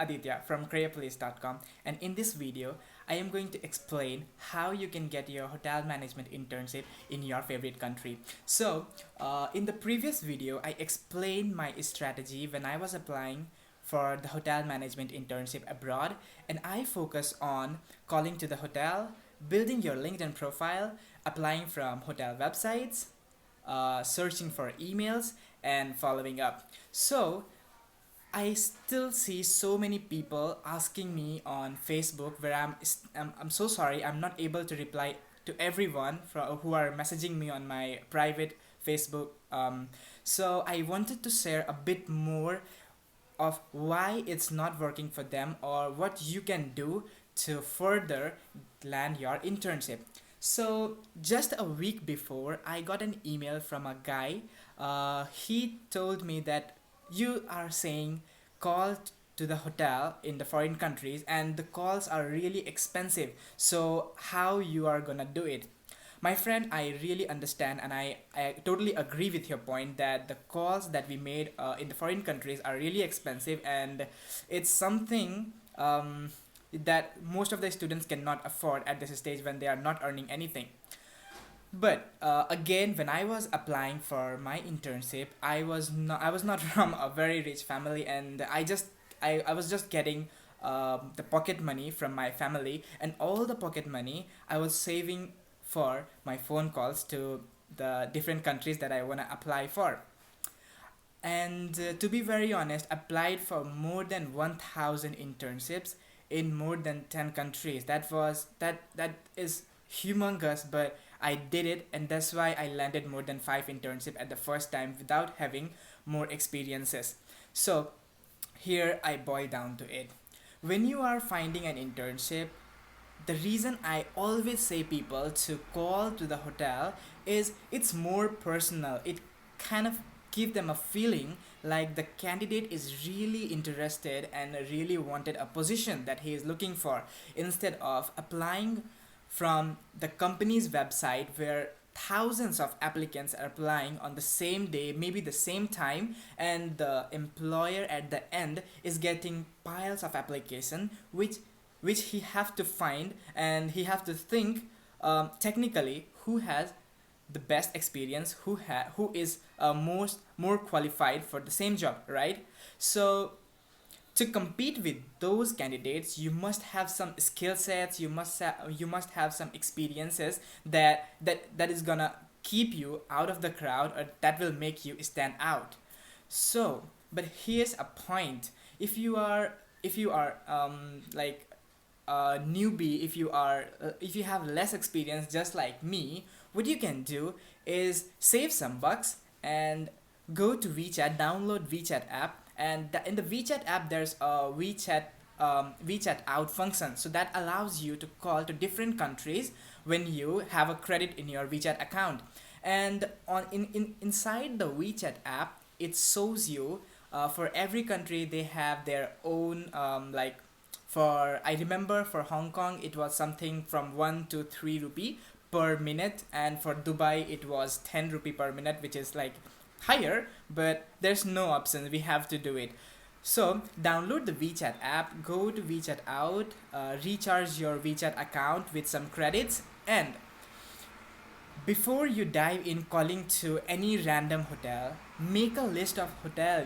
Aditya from careerpolice.com, and in this video I am going to explain how you can get your hotel management internship in your favorite country. In the previous video I explained my strategy when I was applying for the hotel management internship abroad, and I focus on calling to the hotel, building your LinkedIn profile, applying from hotel websites, searching for emails, and following up. So I still see so many people asking me on Facebook where I'm so sorry I'm not able to reply to everyone who are messaging me on my private Facebook. So I wanted to share a bit more of why it's not working for them or what you can do to further land your internship. So just a week before, I got an email from a guy. He told me that you are saying call to the hotel in the foreign countries and the calls are really expensive. So how you are gonna do it? My friend, I really understand and I totally agree with your point that the calls that we made in the foreign countries are really expensive, and it's something that most of the students cannot afford at this stage when they are not earning anything. But again, when I was applying for my internship, I was not from a very rich family, and I was just getting the pocket money from my family, and all the pocket money I was saving for my phone calls to the different countries that I want to apply for. And to be very honest, applied for more than 1000 internships in more than 10 countries. That is humongous, but I did it, and that's why I landed more than 5 internship at the first time without having more experiences. So here I boil down to it. When you are finding an internship, the reason I always say people to call to the hotel is it's more personal. It kind of give them a feeling like the candidate is really interested and really wanted a position that he is looking for, instead of applying from the company's website where thousands of applicants are applying on the same day, maybe the same time, and the employer at the end is getting piles of application which he have to find, and he have to think technically who has the best experience, who is more qualified for the same job, right? So to compete with those candidates, you must have some skill sets, you must have some experiences that is gonna keep you out of the crowd, or that will make you stand out. So but here's a point. If you are like a newbie, if you have less experience just like me, what you can do is save some bucks and go to WeChat, download WeChat app, and in the WeChat app there's a WeChat out function, so that allows you to call to different countries when you have a credit in your WeChat account. And inside the WeChat app, it shows you for every country they have their own for I remember for Hong Kong it was something from 1 to 3 rupee per minute, and for Dubai it was 10 rupee per minute, which is like higher, but there's no option, we have to do it. So download the WeChat app, go to WeChat out, recharge your WeChat account with some credits, and before you dive in calling to any random hotel, make a list of hotel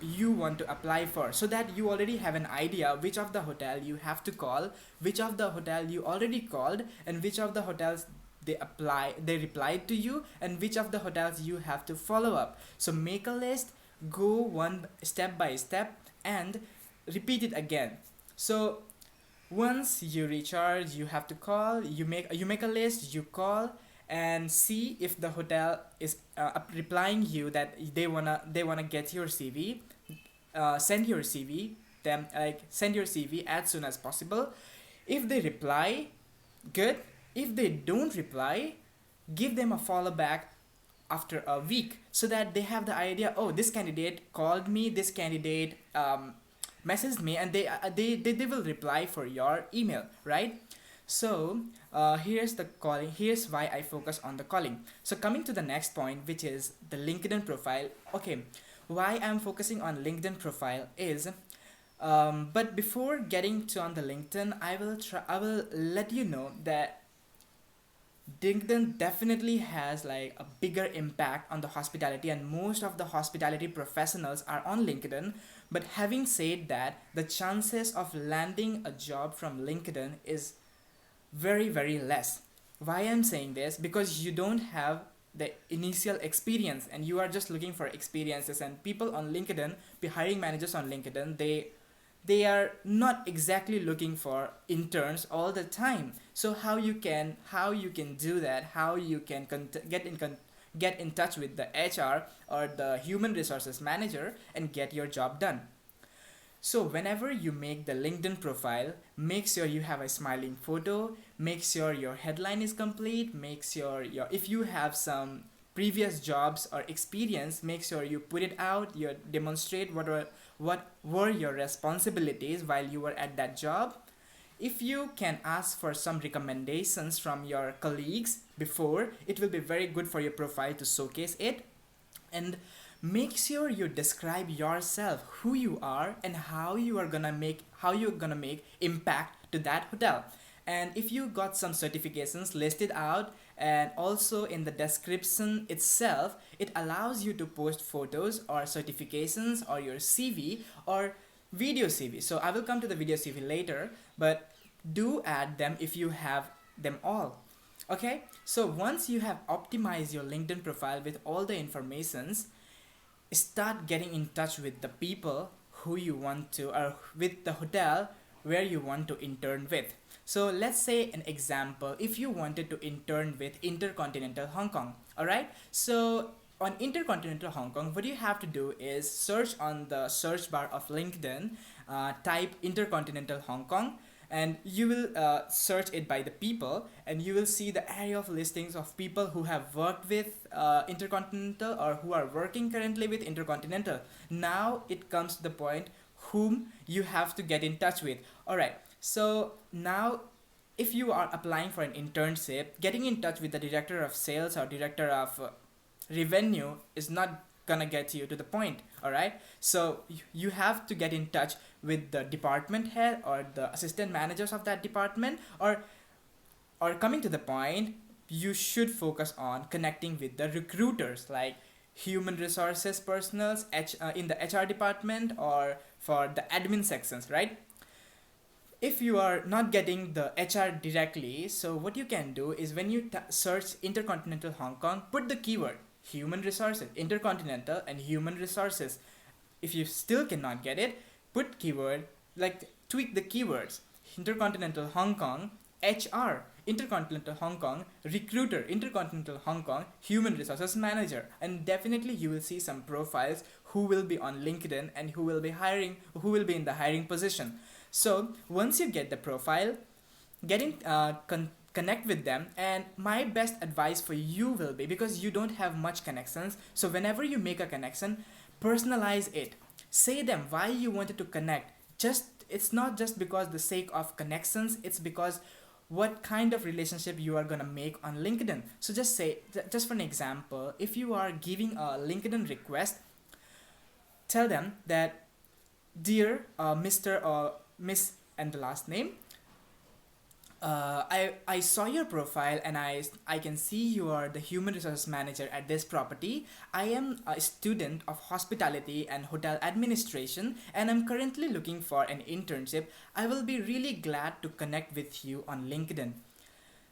you want to apply for, so that you already have an idea which of the hotel you have to call, which of the hotel you already called, and which of the hotels they replied to you, and which of the hotels you have to follow up. So make a list, go one step by step, and repeat it again. So once you recharge, you have to call, you make a list, you call, and see if the hotel is replying you that they wanna get your CV. Send your CV them like send your CV as soon as possible. If they reply, good. If they don't reply, give them a follow back after a week, so that they have the idea, oh, this candidate called me, this candidate messaged me, and they will reply for your email, right? So here's the calling, here's why I focus on the calling. So coming to the next point, which is the LinkedIn profile. Okay, why I'm focusing on LinkedIn profile is But before getting to on the LinkedIn, I will let you know that LinkedIn definitely has like a bigger impact on the hospitality, and most of the hospitality professionals are on LinkedIn. But having said that, the chances of landing a job from LinkedIn is very less. Why I'm saying this? Because you don't have the initial experience and you are just looking for experiences, and people on LinkedIn, the hiring managers on LinkedIn, they are not exactly looking for interns all the time. So how you can do that, how you can get in touch with the HR or the human resources manager and get your job done. So whenever you make the LinkedIn profile, make sure you have a smiling photo, make sure your headline is complete, make sure your if you have some previous jobs or experience, make sure you put it out, you demonstrate what were your responsibilities while you were at that job. If you can ask for some recommendations from your colleagues before, it will be very good for your profile to showcase it. And make sure you describe yourself, who you are and how you're gonna make impact to that hotel. And if you got some certifications listed out, and also in the description itself, it allows you to post photos or certifications or your CV or video CV. So I will come to the video CV later, but do add them if you have them all. Okay, so once you have optimized your LinkedIn profile with all the informations, start getting in touch with the people who you want to, or with the hotel where you want to intern with. So let's say an example, if you wanted to intern with Intercontinental Hong Kong. All right, so on Intercontinental Hong Kong, what you have to do is search on the search bar of LinkedIn, type Intercontinental Hong Kong, and you will search it by the people, and you will see the area of listings of people who have worked with Intercontinental or who are working currently with Intercontinental. Now it comes to the point whom you have to get in touch with. All right, so now if you are applying for an internship, getting in touch with the director of sales or director of revenue is not gonna get you to the point. All right, so you have to get in touch with the department head or the assistant managers of that department, or coming to the point, you should focus on connecting with the recruiters like human resources personals in the HR department or for the admin sections, right? If you are not getting the HR directly, so what you can do is when you search Intercontinental Hong Kong, put the keyword human resources, Intercontinental and human resources. If you still cannot get it, put keyword, like tweak the keywords, Intercontinental Hong Kong HR, Intercontinental Hong Kong recruiter, Intercontinental Hong Kong human resources manager, and definitely you will see some profiles who will be on LinkedIn and who will be in the hiring position. So once you get the profile, connect with them, and my best advice for you will be, because you don't have much connections, so whenever you make a connection, personalize it. Say them why you wanted to connect. Just it's not just because the sake of connections, it's because what kind of relationship you are gonna make on LinkedIn. So just say, just for an example, if you are giving a LinkedIn request, tell them that, dear Mr. or Miss and the last name, I saw your profile and I can see you are the human resources manager at this property. I am a student of hospitality and hotel administration and I'm currently looking for an internship. I will be really glad to connect with you on LinkedIn.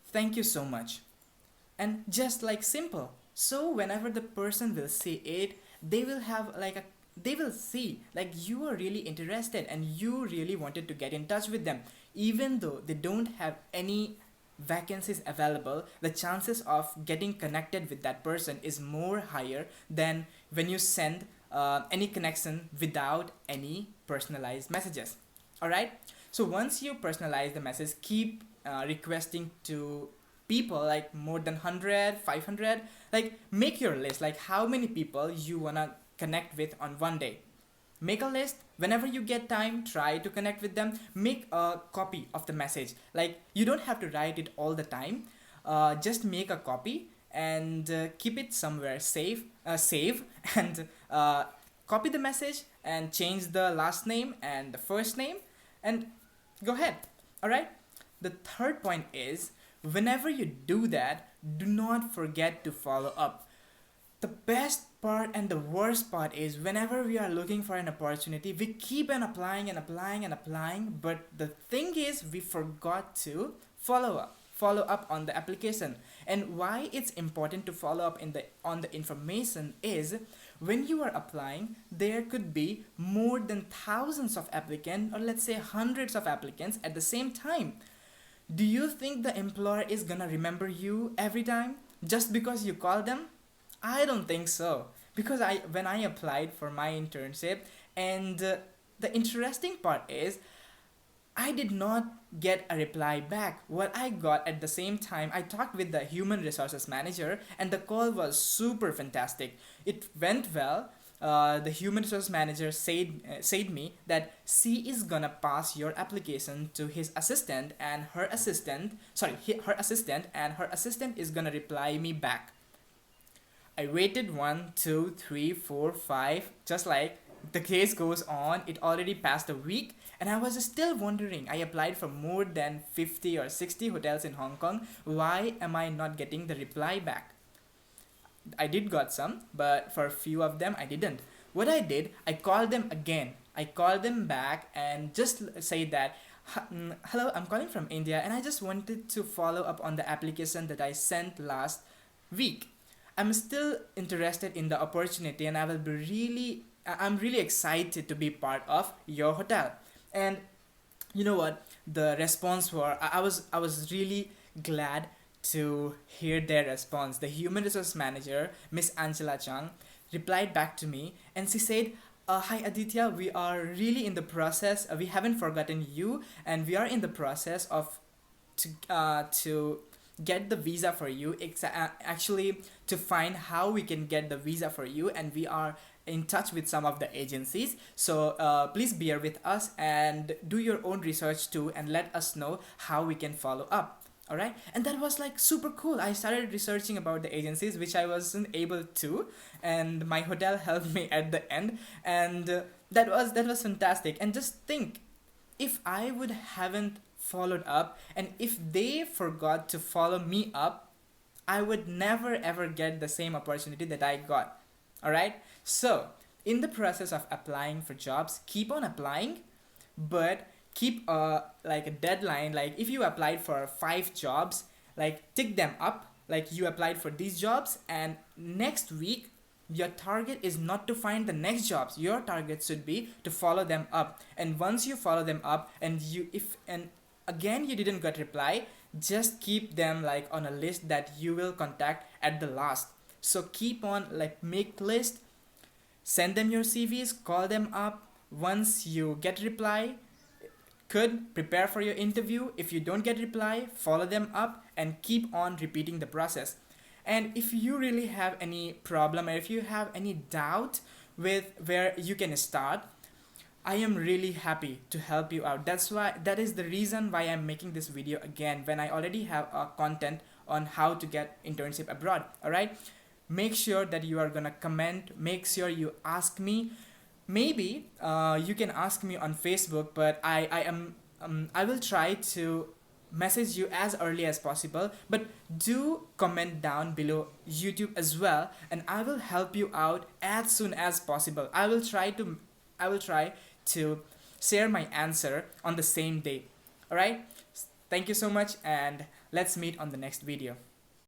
Thank you so much. And just like simple. So whenever the person will see it, they will have like a they will see like you are really interested and you really wanted to get in touch with them. Even though they don't have any vacancies available, the chances of getting connected with that person is more higher than when you send any connection without any personalized messages. All right, so once you personalize the message, keep requesting to people like more than 100, 500. Like make your list, like how many people you wanna connect with on one day. Make a list. Whenever you get time, try to connect with them. Make a copy of the message. Like you don't have to write it all the time. Just make a copy and keep it somewhere safe, save and copy the message and change the last name and the first name and go ahead. Alright? The third point is, whenever you do that, do not forget to follow up. The best part and the worst part is, whenever we are looking for an opportunity, we keep on applying and applying and applying, but the thing is, we forgot to follow up on the application. And why it's important to follow up on the information is, when you are applying, there could be more than thousands of applicants, or let's say hundreds of applicants at the same time. Do you think the employer is gonna remember you every time just because you call them? I don't think so, because when I applied for my internship, and the interesting part is, I did not get a reply back. What I got at the same time, I talked with the human resources manager, and the call was super fantastic. It went well. The human resource manager said me that she is gonna pass your application to his assistant, and her assistant is gonna reply me back. I waited 1, 2, 3, 4, 5, just like the case goes on. It already passed a week, and I was still wondering. I applied for more than 50 or 60 hotels in Hong Kong. Why am I not getting the reply back? I did got some, but for a few of them I didn't. What I did, I called them again. I called them back and just say that, hello, I'm calling from India, and I just wanted to follow up on the application that I sent last week. I'm still interested in the opportunity, and I'm really excited to be part of your hotel. And you know what? The response were, I was really glad to hear their response. The human resource manager, Miss Angela Chang, replied back to me, and she said, hi Aditya, we are really in the process. We haven't forgotten you, and we are in the process of to get the visa for you, actually to find how we can get the visa for you, and we are in touch with some of the agencies. So please bear with us and do your own research too, and let us know how we can follow up. Alright, and that was like super cool. I started researching about the agencies, which I wasn't able to, and my hotel helped me at the end, and that was fantastic. And just think, if I would haven't followed up, and if they forgot to follow me up, I would never ever get the same opportunity that I got. Alright, so in the process of applying for jobs, keep on applying, but keep like a deadline. Like if you applied for 5 jobs, like tick them up, like you applied for these jobs, and next week your target is not to find the next jobs. Your target should be to follow them up. And once you follow them up, and again you didn't get reply, just keep them like on a list that you will contact at the last. So keep on, like, make list, send them your CVs, call them up. Once you get reply, could prepare for your interview. If you don't get reply, follow them up, and keep on repeating the process. And if you really have any problem, or if you have any doubt with where you can start, I am really happy to help you out. That is the reason why I'm making this video again, when I already have content on how to get internship abroad. Alright, make sure that you are gonna comment. Make sure you ask me. Maybe you can ask me on Facebook, but I will try to message you as early as possible. But do comment down below YouTube as well, and I will help you out as soon as possible. I will try to share my answer on the same day. Alright, thank you so much, and let's meet on the next video.